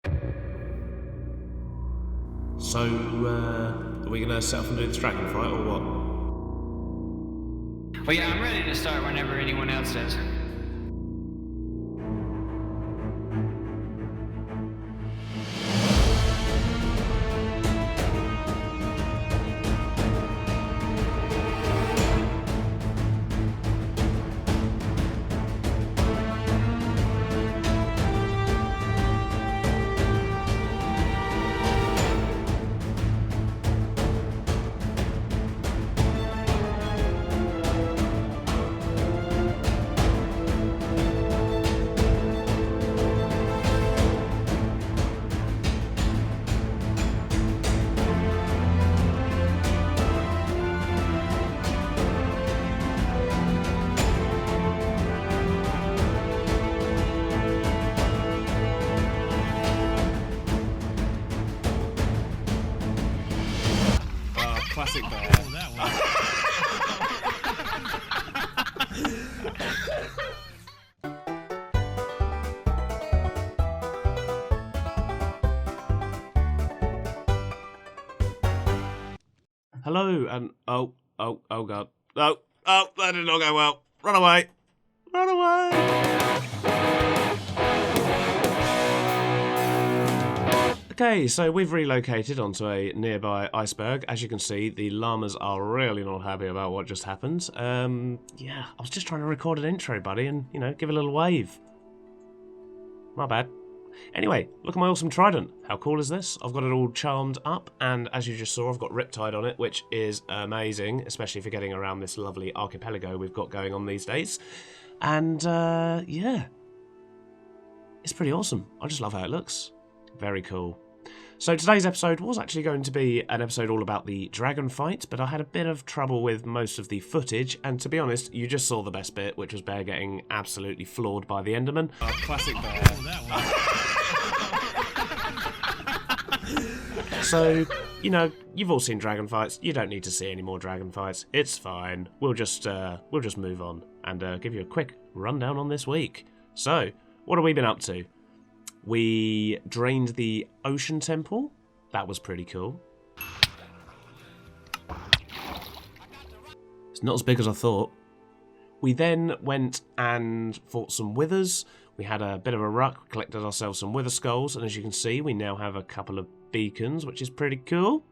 So, are we gonna set off and do this dragon fight, or what? Well, yeah, I'm ready to start whenever anyone else is. Classic bear. Oh, that Hello, and oh god. Oh, that did not go well. Run away. Run away. Okay, so we've relocated onto a nearby iceberg. As you can see, the llamas are really not happy about what just happened. Yeah, I was just trying to record an intro, buddy, and, you know, give a little wave. My bad. Anyway, look at my awesome trident. How cool is this? I've got it all charmed up, and as you just saw, I've got Riptide on it, which is amazing, especially for getting around this lovely archipelago we've got going on these days. And, yeah. It's pretty awesome. I just love how it looks. Very cool. So today's episode was actually going to be an episode all about the dragon fight, but I had a bit of trouble with most of the footage, and to be honest, you just saw the best bit, which was Bear getting absolutely floored by the Enderman. Classic Bear. So, you know, you've all seen dragon fights. You don't need to see any more dragon fights. It's fine. We'll just move on and give you a quick rundown on this week. So, what have we been up to? We drained the ocean temple. That was pretty cool. It's not as big as I thought. We then went and fought some withers. We had a bit of a ruck, collected ourselves some wither skulls, and as you can see, we now have a couple of beacons, which is pretty cool.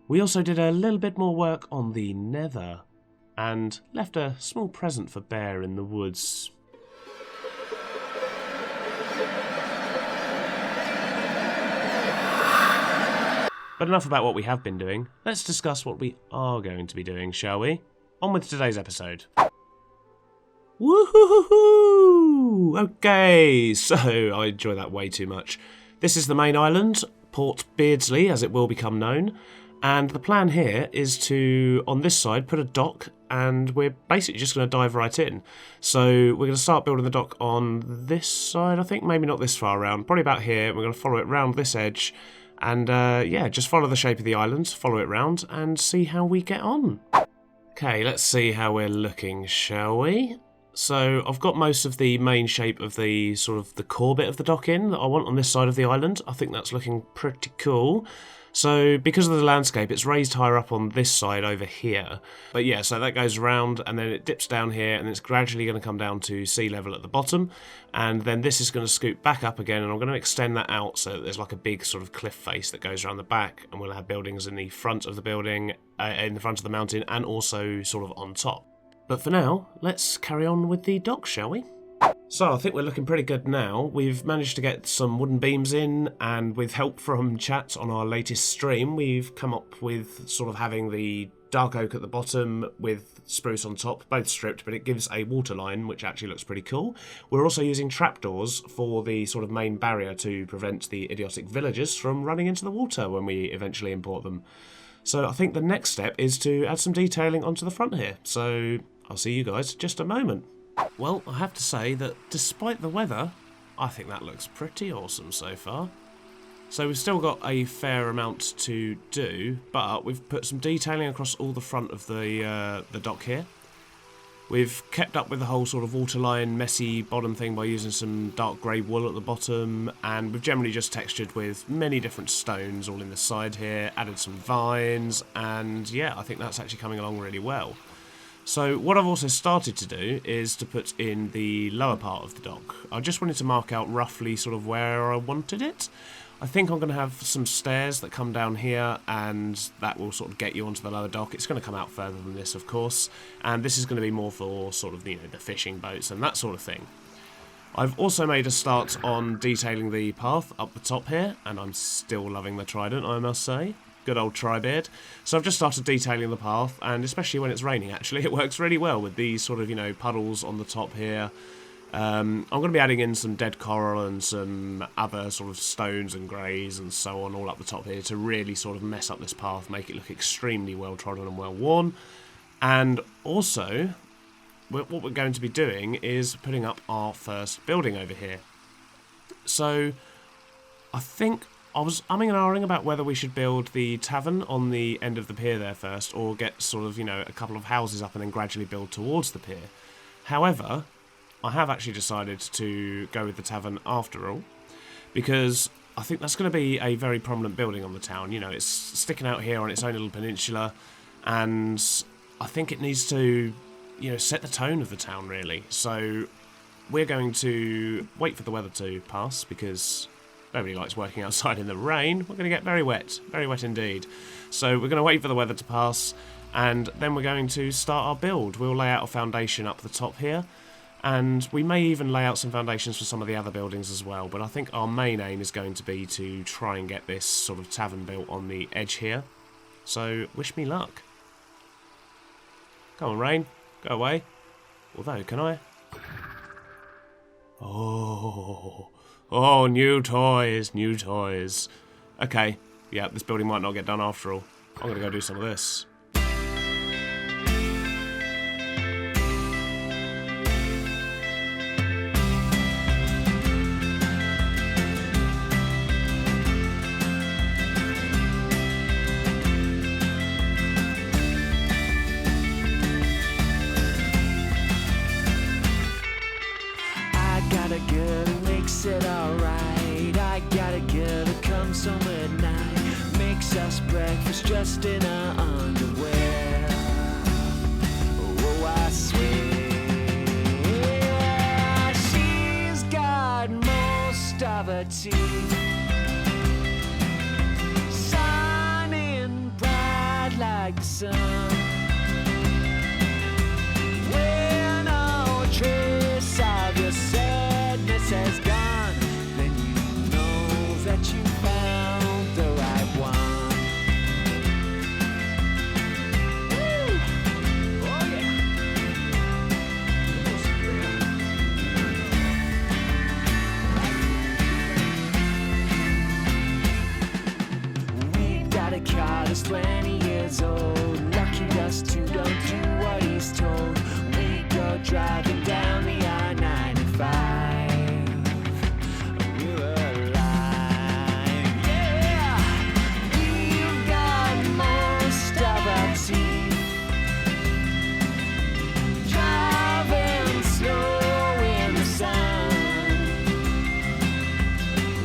We also did a little bit more work on the nether, and left a small present for Bear in the woods. But enough about what we have been doing. Let's discuss what we are going to be doing, shall we? On with today's episode. Woohoo! Okay, so I enjoy that way too much. This is the main island, Port Beardsley, as it will become known. And the plan here is to, on this side, put a dock, and we're basically just going to dive right in. So we're going to start building the dock on this side, I think. Maybe not this far around, probably about here. We're going to follow it round this edge. And, yeah, just follow the shape of the island, follow it round, and see how we get on. Okay, let's see how we're looking, shall we? So, I've got most of the main shape of the, sort of, the core bit of the dock in that I want on this side of the island. I think that's looking pretty cool. So, because of the landscape, it's raised higher up on this side over here. But yeah, so that goes around, and then it dips down here, and it's gradually going to come down to sea level at the bottom. And then this is going to scoot back up again, and I'm going to extend that out so that there's like a big sort of cliff face that goes around the back, and we'll have buildings in the front of the building, in the front of the mountain, and also sort of on top. But for now, let's carry on with the dock, shall we? So I think we're looking pretty good now. We've managed to get some wooden beams in, and with help from chat on our latest stream, we've come up with sort of having the dark oak at the bottom with spruce on top, both stripped, but it gives a water line, which actually looks pretty cool. We're also using trapdoors for the sort of main barrier to prevent the idiotic villagers from running into the water when we eventually import them. So I think the next step is to add some detailing onto the front here. So I'll see you guys in just a moment. Well, I have to say that despite the weather, I think that looks pretty awesome so far. So we've still got a fair amount to do, but we've put some detailing across all the front of the dock here. We've kept up with the whole sort of waterline, messy bottom thing by using some dark grey wool at the bottom, and we've generally just textured with many different stones all in the side here, added some vines, and yeah, I think that's actually coming along really well. So what I've also started to do is to put in the lower part of the dock. I just wanted to mark out roughly sort of where I wanted it. I think I'm going to have some stairs that come down here, and that will sort of get you onto the lower dock. It's going to come out further than this, of course, and this is going to be more for sort of, you know, the fishing boats and that sort of thing. I've also made a start on detailing the path up the top here, and I'm still loving the trident, I must say. Good old Tribeard. So I've just started detailing the path, and especially when it's raining, actually, it works really well with these sort of, you know, puddles on the top here. I'm going to be adding in some dead coral and some other sort of stones and greys and so on all up the top here to really sort of mess up this path, make it look extremely well trodden and well worn. And also, what we're going to be doing is putting up our first building over here. So I think I was umming and ahhing about whether we should build the tavern on the end of the pier there first, or get sort of, you know, a couple of houses up and then gradually build towards the pier. However, I have actually decided to go with the tavern after all, because I think that's going to be a very prominent building on the town. You know, it's sticking out here on its own little peninsula, and I think it needs to, you know, set the tone of the town, really. So we're going to wait for the weather to pass, because nobody likes working outside in the rain. We're going to get very wet indeed. So we're going to wait for the weather to pass, and then we're going to start our build. We'll lay out a foundation up the top here, and we may even lay out some foundations for some of the other buildings as well, but I think our main aim is going to be to try and get this sort of tavern built on the edge here. So, wish me luck. Come on, rain. Go away. Although, can I? Oh, new toys, new toys. Okay, yeah, this building might not get done after all. I'm going to go do some of this. It alright. I got a girl who comes home at night, makes us breakfast just in her underwear. Oh, I swear she's got most of her teeth, shining bright like the sun, where no trace of your sadness has gone. That you found the right one. Woo! Oh yeah. We've got a car that's 20 years old. Lucky us two don't do what he's told. We go driving down the I-95. Driving slow in the sun,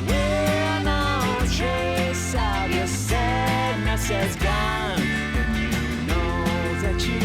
where no trace of your sadness has gone, and you know that you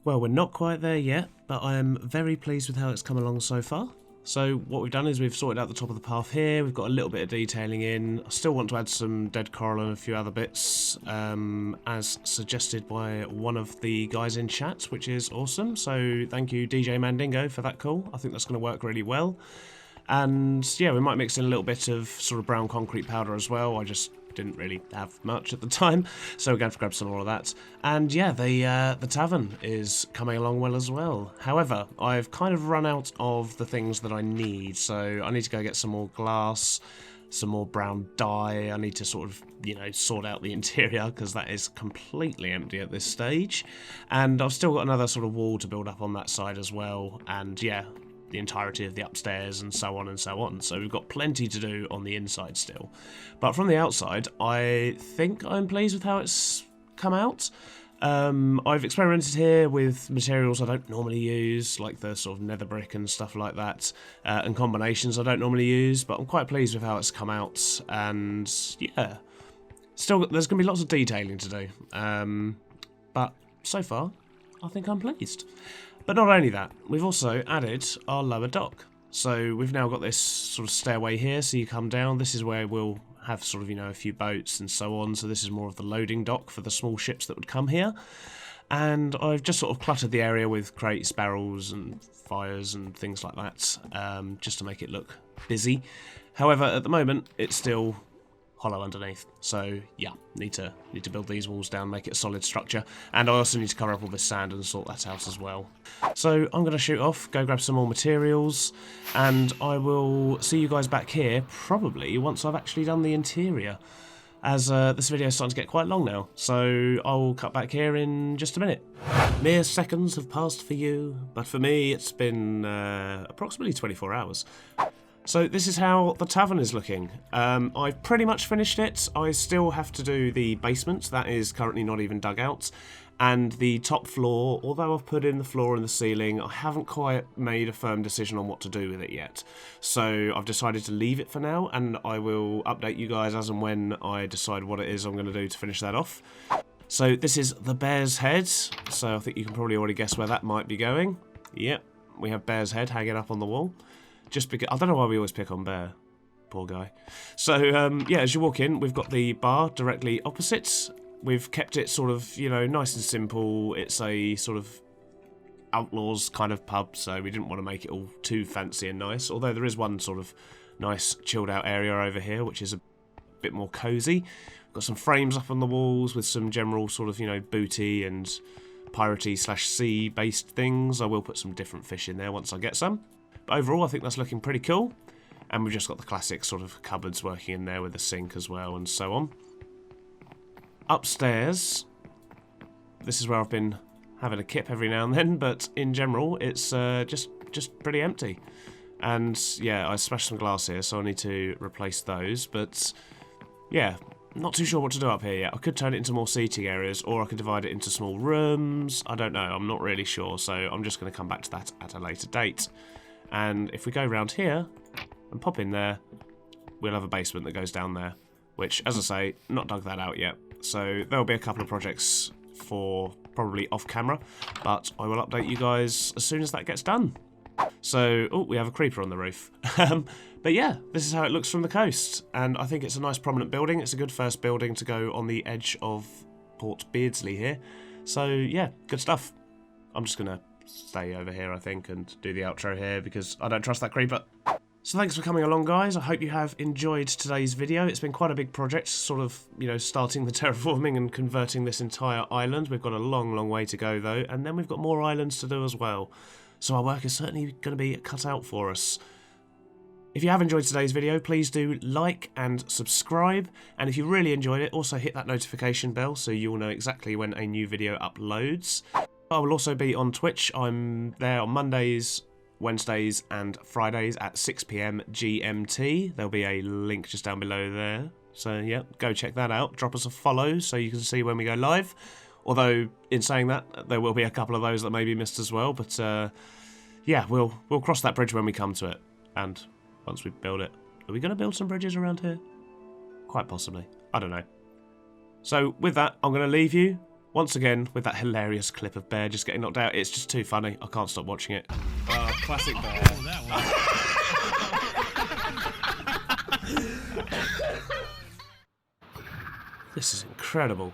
Well, we're not quite there yet, but I am very pleased with how it's come along so far. So what we've done is we've sorted out the top of the path here, we've got a little bit of detailing in. I still want to add some dead coral and a few other bits, as suggested by one of the guys in chat, which is awesome. So thank you DJ Mandingo for that call. I think that's going to work really well. And yeah, we might mix in a little bit of sort of brown concrete powder as well. I just didn't really have much at the time, so we're going to grab some more of that. And yeah, the tavern is coming along well as well. However, I've kind of run out of the things that I need, so I need to go get some more glass, some more brown dye. I need to sort of, you know, sort out the interior because that is completely empty at this stage. And I've still got another sort of wall to build up on that side as well. And yeah, the entirety of the upstairs and so on and so on. So we've got plenty to do on the inside still. But from the outside, I think I'm pleased with how it's come out. I've experimented here with materials I don't normally use, like the sort of nether brick and stuff like that, and combinations I don't normally use, but I'm quite pleased with how it's come out. And yeah, still there's going to be lots of detailing to do. But so far, I think I'm pleased. But not only that, we've also added our lower dock. So we've now got this sort of stairway here, so you come down. This is where we'll have sort of, you know, a few boats and so on. So this is more of the loading dock for the small ships that would come here. And I've just sort of cluttered the area with crates, barrels and fires and things like that, just to make it look busy. However, at the moment, it's still hollow underneath, so yeah, need to build these walls down, make it a solid structure, and I also need to cover up all this sand and sort that out as well. So I'm going to shoot off, go grab some more materials, and I will see you guys back here probably once I've actually done the interior, as this video is starting to get quite long now, so I'll cut back here in just a minute. Mere seconds have passed for you, but for me it's been approximately 24 hours. So this is how the tavern is looking. I've pretty much finished it. I still have to do the basement. That is currently not even dug out. And the top floor, although I've put in the floor and the ceiling, I haven't quite made a firm decision on what to do with it yet. So I've decided to leave it for now, and I will update you guys as and when I decide what it is I'm going to do to finish that off. So this is the bear's head. So I think you can probably already guess where that might be going. Yep, we have bear's head hanging up on the wall. Just because, I don't know why we always pick on Bear. Poor guy. So, yeah, as you walk in, we've got the bar directly opposite. We've kept it sort of, you know, nice and simple. It's a sort of outlaws kind of pub, so we didn't want to make it all too fancy and nice. Although there is one sort of nice chilled out area over here, which is a bit more cosy. We've got some frames up on the walls with some general sort of, you know, booty and piratey / sea based things. I will put some different fish in there once I get some. But overall, I think that's looking pretty cool. And we've just got the classic sort of cupboards working in there with the sink as well and so on. Upstairs, this is where I've been having a kip every now and then, but in general, it's just pretty empty. And yeah, I smashed some glass here, so I need to replace those. But yeah, not too sure what to do up here yet. I could turn it into more seating areas, or I could divide it into small rooms. I don't know, I'm not really sure, so I'm just going to come back to that at a later date. And if we go around here and pop in there, we'll have a basement that goes down there, which, as I say, not dug that out yet. So there'll be a couple of projects for probably off camera, but I will update you guys as soon as that gets done. So, oh, we have a creeper on the roof. But yeah, this is how it looks from the coast, and I think it's a nice prominent building. It's a good first building to go on the edge of Port Beardsley here. So yeah, good stuff. I'm just going to stay over here, I think, and do the outro here because I don't trust that creeper. So thanks for coming along, guys. I hope you have enjoyed today's video. It's been quite a big project, sort of, you know, starting the terraforming and converting this entire island. We've got a long, long way to go, though, and then we've got more islands to do as well. So our work is certainly going to be cut out for us. If you have enjoyed today's video, please do like and subscribe. And if you really enjoyed it, also hit that notification bell so you will know exactly when a new video uploads. I will also be on Twitch. I'm there on Mondays, Wednesdays and Fridays at 6 PM GMT. There'll be a link just down below there. So yeah, go check that out. Drop us a follow so you can see when we go live. Although, in saying that, there will be a couple of those that may be missed as well. But yeah, we'll cross that bridge when we come to it. And once we build it. Are we going to build some bridges around here? Quite possibly. I don't know. So with that, I'm going to leave you. Once again, with that hilarious clip of Bear just getting knocked out. It's just too funny. I can't stop watching it. Oh, classic Bear. Oh, that one. This is incredible.